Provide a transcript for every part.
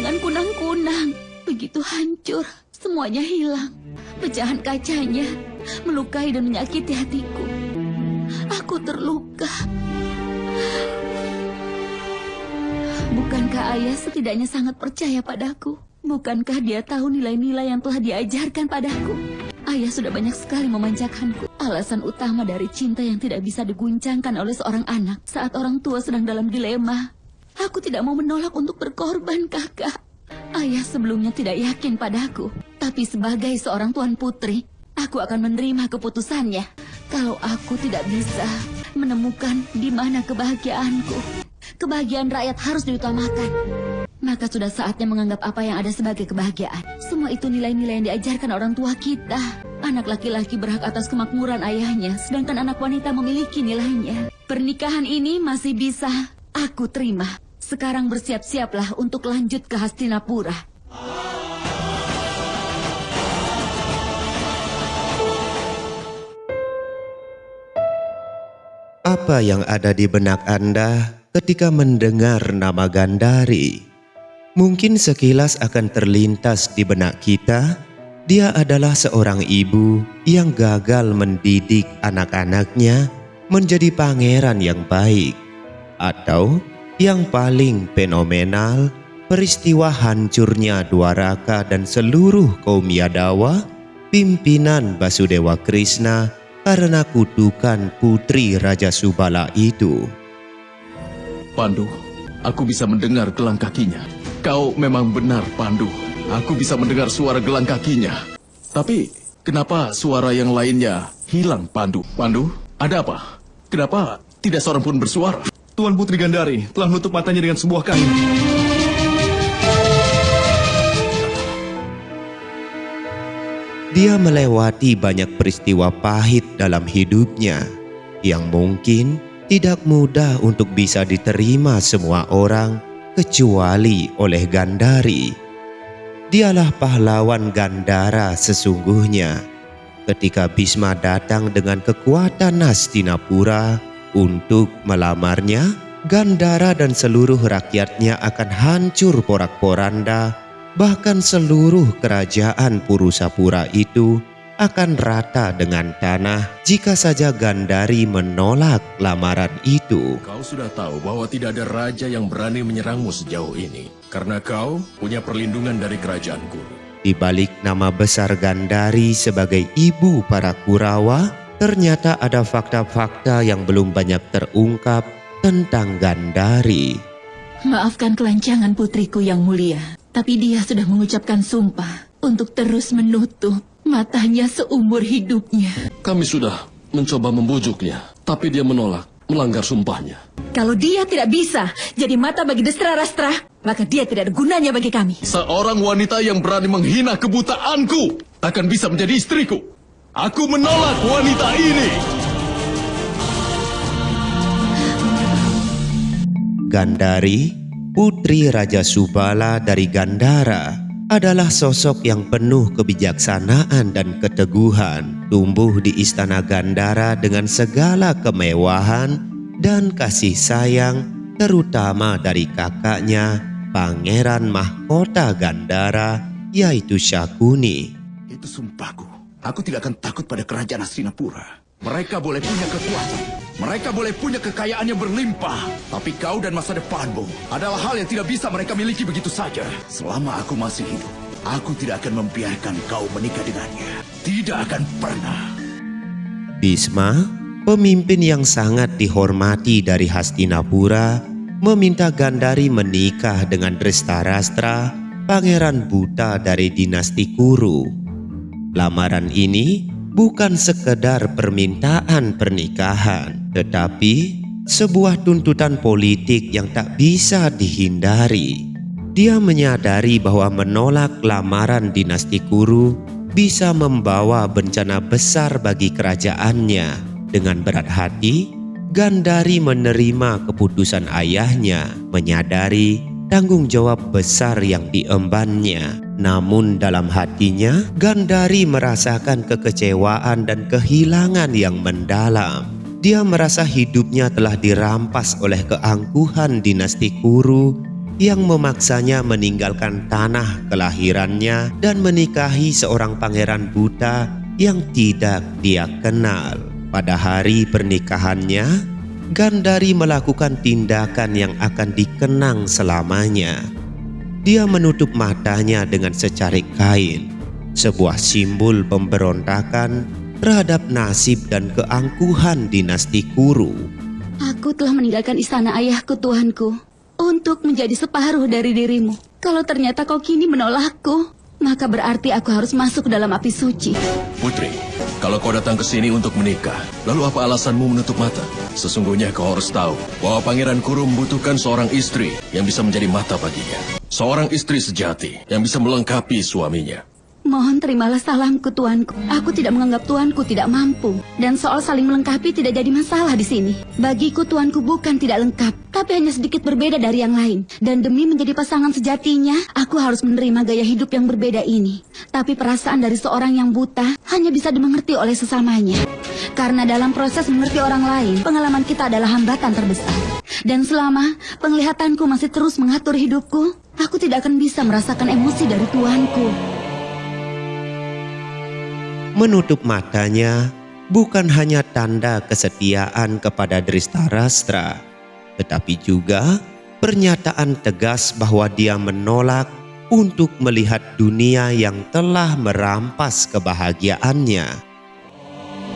dengan kunang-kunang. Begitu hancur, semuanya hilang. Pecahan kacanya melukai dan menyakiti hatiku. Aku terluka. Bukankah ayah setidaknya sangat percaya padaku? Bukankah dia tahu nilai-nilai yang telah diajarkan padaku? Ayah sudah banyak sekali memanjakanku. Alasan utama dari cinta yang tidak bisa diguncangkan oleh seorang anak saat orang tua sedang dalam dilema. Aku tidak mau menolak untuk berkorban, kakak. Ayah sebelumnya tidak yakin padaku. Tapi sebagai seorang tuan putri, aku akan menerima keputusannya. Kalau aku tidak bisa menemukan di mana kebahagiaanku, kebahagiaan rakyat harus diutamakan, maka sudah saatnya menganggap apa yang ada sebagai kebahagiaan. Semua itu nilai-nilai yang diajarkan orang tua kita. Anak laki-laki berhak atas kemakmuran ayahnya, sedangkan anak wanita memiliki nilainya. Pernikahan ini masih bisa aku terima. Sekarang bersiap-siaplah untuk lanjut ke Hastinapura. Apa yang ada di benak Anda ketika mendengar nama Gandari? Mungkin sekilas akan terlintas di benak kita, dia adalah seorang ibu yang gagal mendidik anak-anaknya menjadi pangeran yang baik. Atau yang paling fenomenal, peristiwa hancurnya Dwaraka dan seluruh kaum Yadawa, pimpinan Basudewa Krishna, karena kutukan putri Raja Subala itu. Pandu, aku bisa mendengar gelang kakinya. Kau memang benar, Pandu. Aku bisa mendengar suara gelang kakinya. Tapi, kenapa suara yang lainnya hilang, Pandu? Pandu, ada apa? Kenapa tidak seorang pun bersuara? Tuan Putri Gandari telah menutup matanya dengan sebuah kain. Dia melewati banyak peristiwa pahit dalam hidupnya yang mungkin tidak mudah untuk bisa diterima semua orang kecuali oleh Gandari. Dialah pahlawan Gandara sesungguhnya. Ketika Bhisma datang dengan kekuatan Hastinapura untuk melamarnya, Gandara dan seluruh rakyatnya akan hancur porak-poranda. Bahkan seluruh kerajaan Purusapura itu akan rata dengan tanah jika saja Gandari menolak lamaran itu. Kau sudah tahu bahwa tidak ada raja yang berani menyerangmu sejauh ini. Karena kau punya perlindungan dari kerajaan Kuru. Di balik nama besar Gandari sebagai ibu para Kurawa, ternyata ada fakta-fakta yang belum banyak terungkap tentang Gandari. Maafkan kelancangan putriku yang mulia, tapi dia sudah mengucapkan sumpah untuk terus menutup matanya seumur hidupnya. Kami sudah mencoba membujuknya, tapi dia menolak, melanggar sumpahnya. Kalau dia tidak bisa jadi mata bagi Destarastra, maka dia tidak ada gunanya bagi kami. Seorang wanita yang berani menghina kebutaanku akan bisa menjadi istriku. Aku menolak wanita ini. Gandari, putri Raja Subala dari Gandara, adalah sosok yang penuh kebijaksanaan dan keteguhan. Tumbuh di istana Gandara dengan segala kemewahan dan kasih sayang, terutama dari kakaknya, pangeran mahkota Gandara, yaitu Shakuni. Itu sumpahku. Aku tidak akan takut pada kerajaan Hastinapura. Mereka boleh punya kekuatan, mereka boleh punya kekayaan yang berlimpah, tapi kau dan masa depanmu adalah hal yang tidak bisa mereka miliki begitu saja. Selama aku masih hidup, aku tidak akan membiarkan kau menikah dengannya. Tidak akan pernah. Bhisma, pemimpin yang sangat dihormati dari Hastinapura, meminta Gandari menikah dengan Drestarastra, pangeran buta dari dinasti Kuru. Lamaran ini bukan sekedar permintaan pernikahan, tetapi sebuah tuntutan politik yang tak bisa dihindari. Dia menyadari bahwa menolak lamaran dinasti Kuru bisa membawa bencana besar bagi kerajaannya. Dengan berat hati, Gandari menerima keputusan ayahnya, menyadari tanggung jawab besar yang diembannya. Namun dalam hatinya, Gandari merasakan kekecewaan dan kehilangan yang mendalam. Dia merasa hidupnya telah dirampas oleh keangkuhan dinasti Kuru yang memaksanya meninggalkan tanah kelahirannya dan menikahi seorang pangeran buta yang tidak dia kenal. Pada hari pernikahannya, Gandhari melakukan tindakan yang akan dikenang selamanya. Dia menutup matanya dengan secarik kain, sebuah simbol pemberontakan terhadap nasib dan keangkuhan dinasti Kuru. Aku telah meninggalkan istana ayahku, Tuanku, untuk menjadi separuh dari dirimu. Kalau ternyata kau kini menolakku, maka berarti aku harus masuk ke dalam api suci. Putri, kalau kau datang ke sini untuk menikah, lalu apa alasanmu menutup mata? Sesungguhnya kau harus tahu bahwa Pangeran Kuru membutuhkan seorang istri yang bisa menjadi mata baginya. Seorang istri sejati yang bisa melengkapi suaminya. Mohon terimalah salamku, Tuanku. Aku tidak menganggap Tuanku tidak mampu. Dan soal saling melengkapi tidak jadi masalah di sini. Bagiku Tuanku bukan tidak lengkap, tapi hanya sedikit berbeda dari yang lain. Dan demi menjadi pasangan sejatinya, aku harus menerima gaya hidup yang berbeda ini. Tapi perasaan dari seorang yang buta hanya bisa dimengerti oleh sesamanya. Karena dalam proses mengerti orang lain, pengalaman kita adalah hambatan terbesar. Dan selama penglihatanku masih terus mengatur hidupku, aku tidak akan bisa merasakan emosi dari Tuanku. Menutup matanya bukan hanya tanda kesetiaan kepada Dristarastra, tetapi juga pernyataan tegas bahwa dia menolak untuk melihat dunia yang telah merampas kebahagiaannya.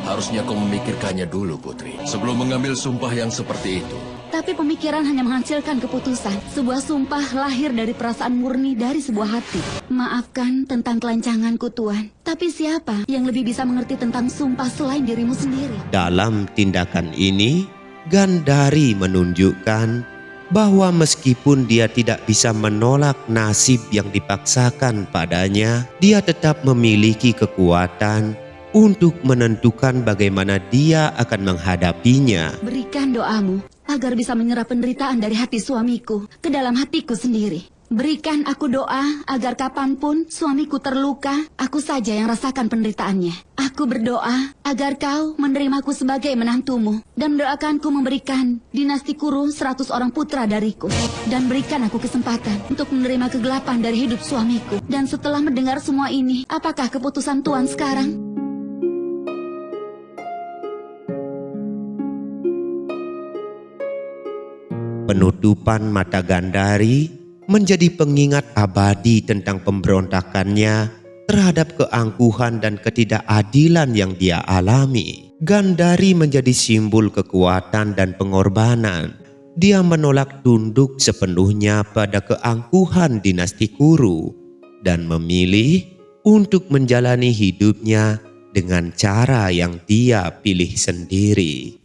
Harusnya kau memikirkannya dulu, Putri, sebelum mengambil sumpah yang seperti itu. Tapi pemikiran hanya menghasilkan keputusan. Sebuah sumpah lahir dari perasaan murni dari sebuah hati. Maafkan tentang kelancanganku, Tuan. Tapi siapa yang lebih bisa mengerti tentang sumpah selain dirimu sendiri? Dalam tindakan ini, Gandhari menunjukkan bahwa meskipun dia tidak bisa menolak nasib yang dipaksakan padanya, dia tetap memiliki kekuatan untuk menentukan bagaimana dia akan menghadapinya. Berikan doamu agar bisa menyerap penderitaan dari hati suamiku ke dalam hatiku sendiri. Berikan aku doa agar kapanpun suamiku terluka, aku saja yang rasakan penderitaannya. Aku berdoa agar kau menerimaku sebagai menantumu dan mendoakanku memberikan dinasti Kuru 100 orang putra dariku. Dan berikan aku kesempatan untuk menerima kegelapan dari hidup suamiku. Dan setelah mendengar semua ini, apakah keputusan Tuan sekarang? Penutupan mata Gandhari menjadi pengingat abadi tentang pemberontakannya terhadap keangkuhan dan ketidakadilan yang dia alami. Gandhari menjadi simbol kekuatan dan pengorbanan. Dia menolak tunduk sepenuhnya pada keangkuhan dinasti Kuru dan memilih untuk menjalani hidupnya dengan cara yang dia pilih sendiri.